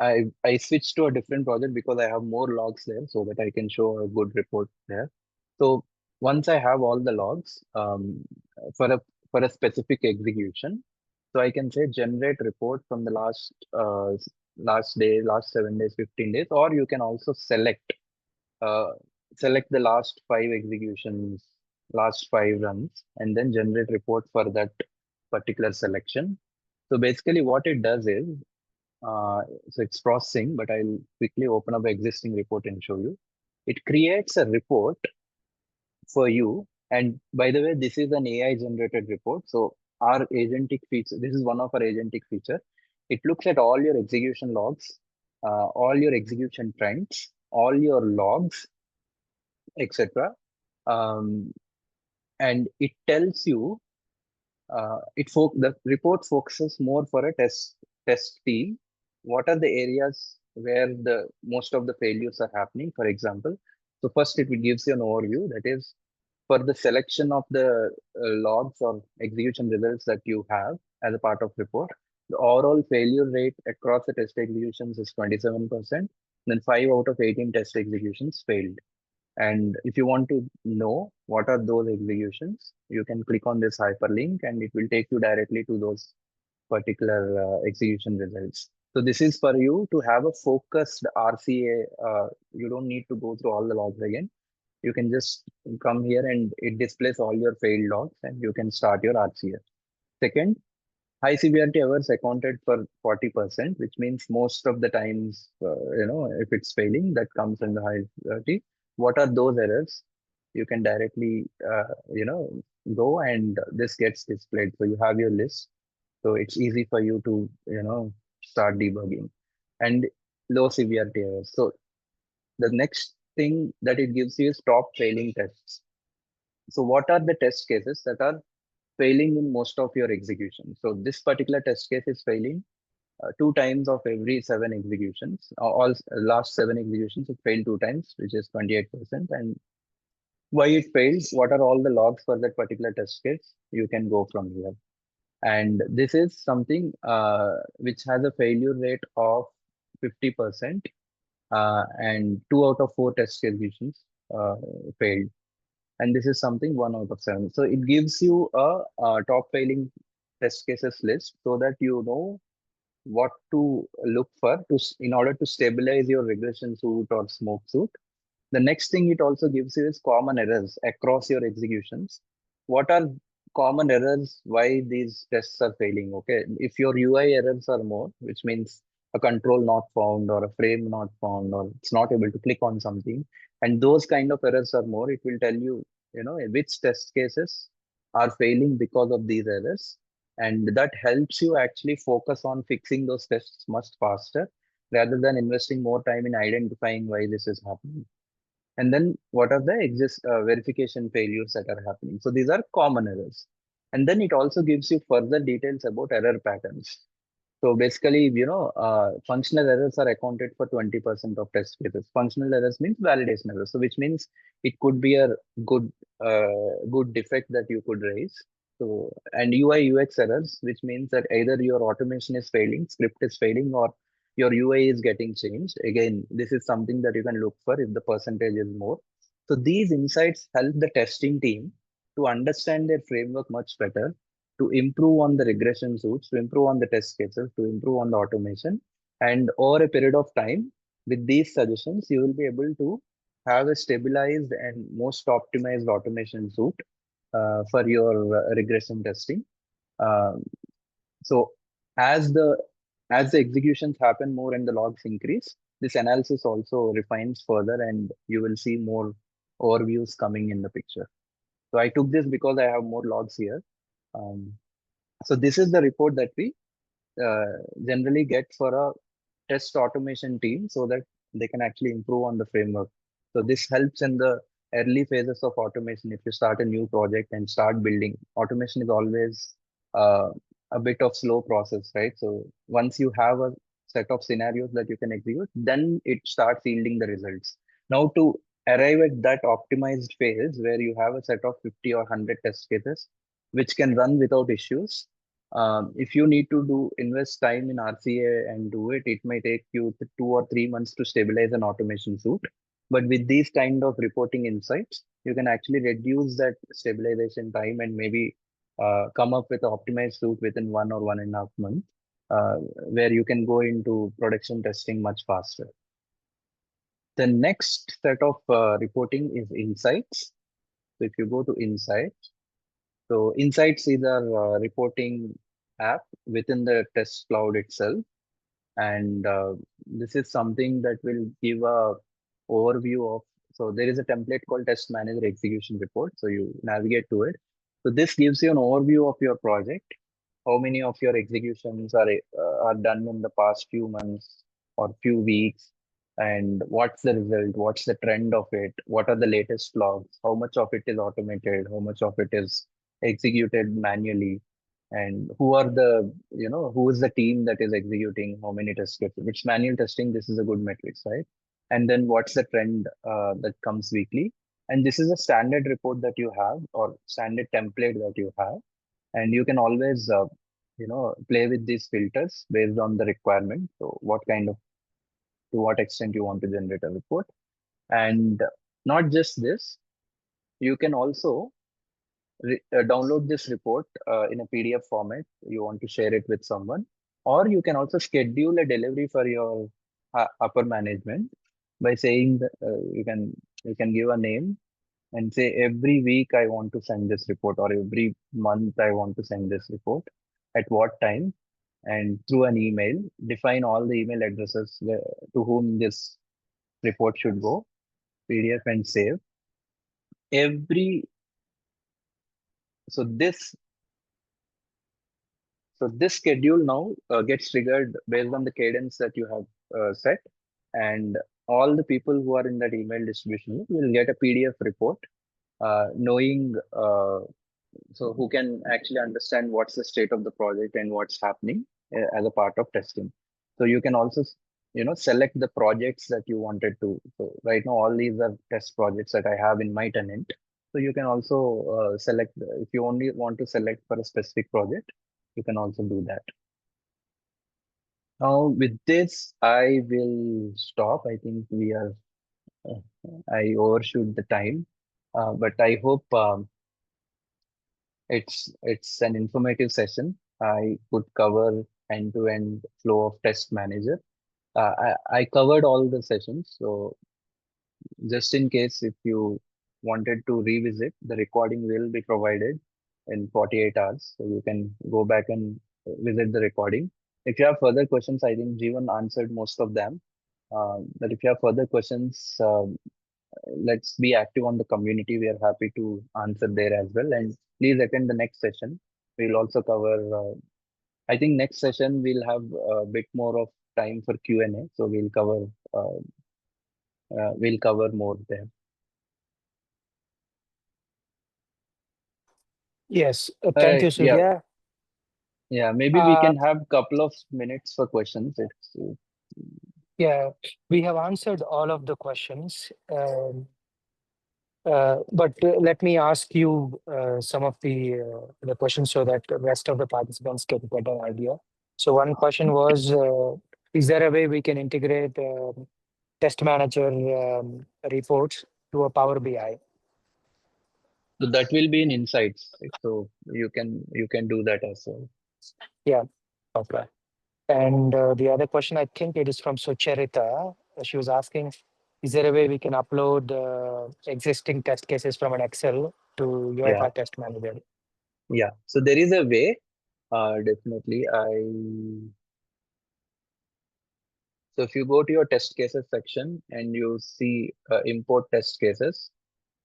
I switched to a different project because I have more logs there so that I can show a good report there. So once I have all the logs for a for a specific execution, so I can say generate report from the last day, last 7 days, 15 days, or you can also uh, select the last five executions, last five runs, and then generate report for that particular selection. So basically, what it does is uh, so it's processing, but I'll quickly open up the existing report and show you. It creates a report for you. And by the way, this is an AI generated report. So our agentic feature, this is one of our agentic feature. It looks at all your execution logs, all your execution trends, all your logs, etc. Um, and it tells you the report focuses more for a test team. What are the areas where the most of the failures are happening? For example, so first it gives you an overview, that is for the selection of the logs or execution results that you have as a part of report. The overall failure rate across the test executions is 27%. Then 5 out of 18 test executions failed. And if you want to know what are those executions, you can click on this hyperlink and it will take you directly to those particular execution results. So this is for you to have a focused RCA. You don't need to go through all the logs again. You can just come here and it displays all your failed logs and you can start your RCA. Second, high severity errors accounted for 40%, which means most of the times, if it's failing, that comes in the high severity. What are those errors? You can directly, go and this gets displayed. So you have your list. So it's easy for you to, start debugging. And low severity errors. So the next thing that it gives you is top failing tests. So what are the test cases that are failing in most of your execution? So this particular test case is failing two times of every seven executions. All last seven executions, it failed two times, which is 28%. And why it fails? What are all the logs for that particular test case? You can go from here. And this is something which has a failure rate of 50%, and two out of four test executions failed. And this is something one out of seven. So it gives you a top failing test cases list so that you know what to look for in order to stabilize your regression suit or smoke suit. The next thing it also gives you is common errors across your executions. What are common errors? Why these tests are failing? Okay, if your UI errors are more, which means a control not found or a frame not found or it's not able to click on something, and those kind of errors are more, it will tell you, which test cases are failing because of these errors. And that helps you actually focus on fixing those tests much faster rather than investing more time in identifying why this is happening. And then what are the verification failures that are happening? So these are common errors. And then it also gives you further details about error patterns. So basically, functional errors are accounted for 20% of test cases. Functional errors means validation errors. So which means it could be a good good defect that you could raise. So and UI UX errors, which means that either your automation is failing, script is failing, or your UI is getting changed. Again, this is something that you can look for if the percentage is more. So these insights help the testing team to understand their framework much better, to improve on the regression suits, to improve on the test cases, to improve on the automation. And over a period of time, with these suggestions, you will be able to have a stabilized and most optimized automation suite for your regression testing. Um, so as the as the executions happen more and the logs increase, this analysis also refines further, and you will see more overviews coming in the picture. So I took this because I have more logs here. Um, so this is the report that we uh, generally get for a test automation team so that they can actually improve on the framework. So this helps in the early phases of automation. If you start a new project and start building, automation is always uh, a bit of slow process, right? So once you have a set of scenarios that you can execute, then it starts yielding the results. Now to arrive at that optimized phase where you have a set of 50 or 100 test cases which can run without issues, if you need to do invest time in RCA and do it, it may take you 2 or 3 months to stabilize an automation suite. But with these kind of reporting insights, you can actually reduce that stabilization time and maybe come up with an optimized suite within 1 or 1.5 months, where you can go into production testing much faster. The next set of reporting is insights. So if you go to insights, so Insights is our reporting app within the test cloud itself, and this is something that will give a overview of. So there is a template called Test Manager Execution Report. So you navigate to it. So this gives you an overview of your project, how many of your executions are done in the past few months or few weeks, and what's the result, what's the trend of it, what are the latest logs, how much of it is automated, how much of it is executed manually, and who are the who is the team that is executing how many test scripts, which manual testing, this is a good metrics, right? And then what's the trend that comes weekly, and this is a standard report that you have or standard template that you have, and you can always play with these filters based on the requirement. So what kind of, to what extent you want to generate a report. And not just this, you can also download this report in a PDF format. You want to share it with someone, or you can also schedule a delivery for your upper management by saying that you can give a name and say every week I want to send this report, or every month I want to send this report, at what time, and through an email. Define all the email addresses to whom this report should go, PDF, and save every. So this schedule now gets triggered based on the cadence that you have set, and all the people who are in that email distribution will get a PDF report, knowing who can actually understand what's the state of the project and what's happening as a part of testing. So you can also select the projects that you wanted to. So right now all these are test projects that I have in my tenant. So you can also select, if you only want to select for a specific project, you can also do that. Now with this I will stop. I think uh, I overshoot the time, but I hope it's an informative session. I could cover end-to-end flow of test manager. I covered all the sessions, so just in case if you wanted to revisit, the recording will be provided in 48 hours, so you can go back and visit the recording. If you have further questions, I think Jeevan answered most of them. But if you have further questions, let's be active on the community. We are happy to answer there as well. And please attend the next session. We'll also cover, I think next session we'll have a bit more of time for Q&A. So we'll cover more there. Yes, thank you, Yeah. Surya. Yeah, maybe we Uh, can have couple of minutes for questions. It's yeah, we have answered all of the questions. But let me ask you some of the questions so that the rest of the participants get a better idea. So one question was, is there a way we can integrate test manager reports to a Power BI? so that will be in insights, right? So you can do that as well. Yeah, okay. And the other question, I think it is from Sucharita. She was asking, is there a way we can upload existing test cases from an Excel to Yeah, UiPath Test Manager? yeah. So there is a way. Definitely. So if you go to your test cases section and you see import test cases,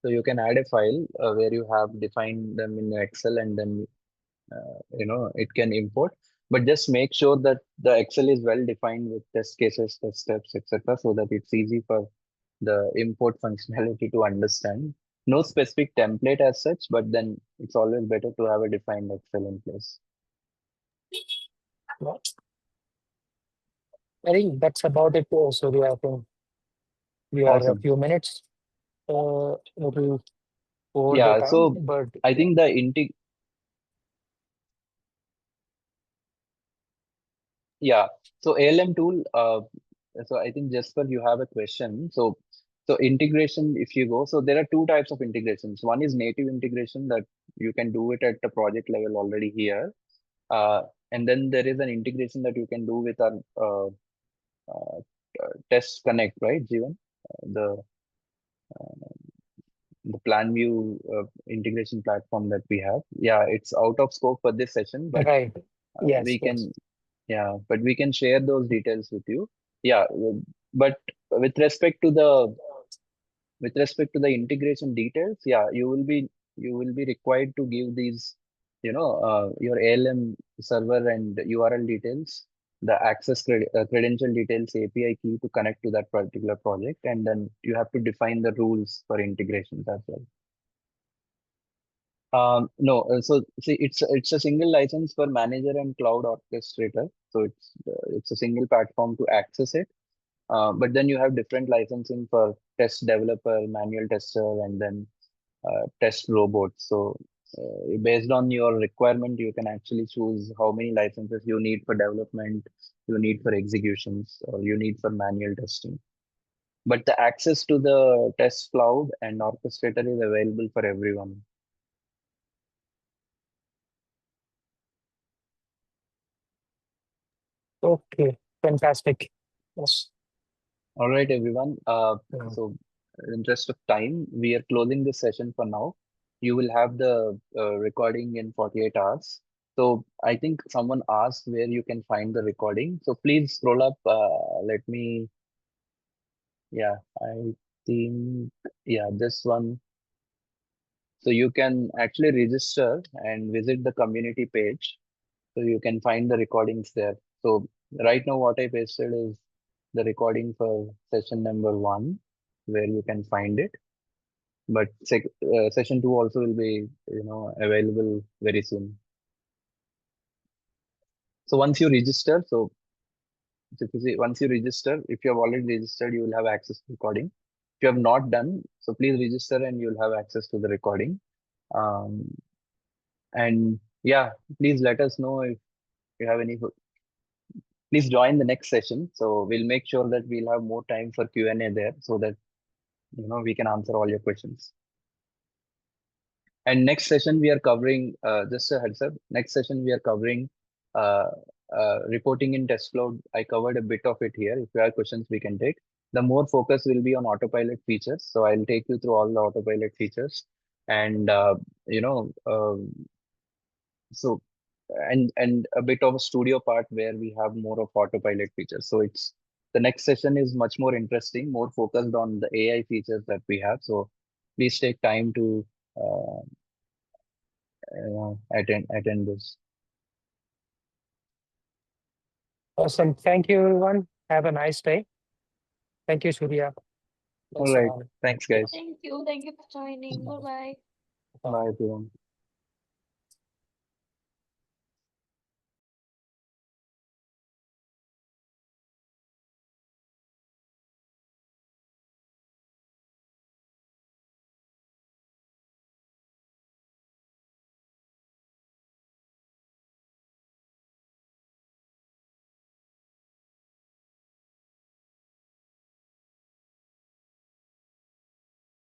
so you can add a file where you have defined them in Excel, and then it can import. But just make sure that the Excel is well defined with test cases, test steps, etc., so that it's easy for the import functionality to understand. No specific template as such, but then it's always better to have a defined Excel in place. Yeah. I think that's about it. So I think we are a Awesome. few minutes maybe over the Yeah. time, So but I yeah, think yeah. So ALM tool. So I think Jesper, you have a question. So integration, if you go, so there are two types of integrations. One is native integration that you can do it at the project level already here. Uh, and then there is an integration that you can do with our Test Connect, right, Jeevan? The plan view integration platform that we have. Yeah, it's out of scope for this session, but right. Yes, we yes. can, yeah, but we can share those details with you. Yeah, but with respect to the integration details, yeah, you will be required to give these, your ALM server and URL details, the credential details, API key to connect to that particular project, and then you have to define the rules for integrations as well. No, so see, it's a single license for manager and cloud orchestrator. So it's a single platform to access it. But then you have different licensing for test developer, manual tester, and then test robots. So based on your requirement, you can actually choose how many licenses you need for development, you need for executions, or you need for manual testing. But the access to the test cloud and orchestrator is available for everyone. Okay, fantastic. Yes. All right, everyone. Yeah. So, in interest of time, we are closing this session for now. You will have the recording in 48 hours. So, I think someone asked where you can find the recording. So, please scroll up. Yeah, I think, yeah, this one. So, you can actually register and visit the community page. So, you can find the recordings there. So, right now, what I pasted is the recording for session number 1, where you can find it. But session 2 also will be available very soon. So once you register, so if you see, once you register, if you have already registered, you will have access to recording. If you have not done, so please register and you'll have access to the recording. um, and yeah, please let us know if you have any. Please join the next session, so we'll make sure that we'll have more time for Q&A there, so that we can answer all your questions. And next session we are covering, just a heads up, next session we are covering uh, reporting in test cloud. I covered a bit of it here. If you have questions, we can take. The more focus will be on autopilot features. So I'll take you through all the autopilot features, and you know, so and a bit of a studio part where we have more of autopilot features. So it's the next session is much more interesting, more focused on the AI features that we have. So please take time to uh, attend this. Awesome. Thank you, everyone. Have a nice day. Thank you, Surya. All Thanks a right. lot. Thanks, Yeah. guys. Thank you. Thank you for joining. Bye bye. Bye. Bye, everyone.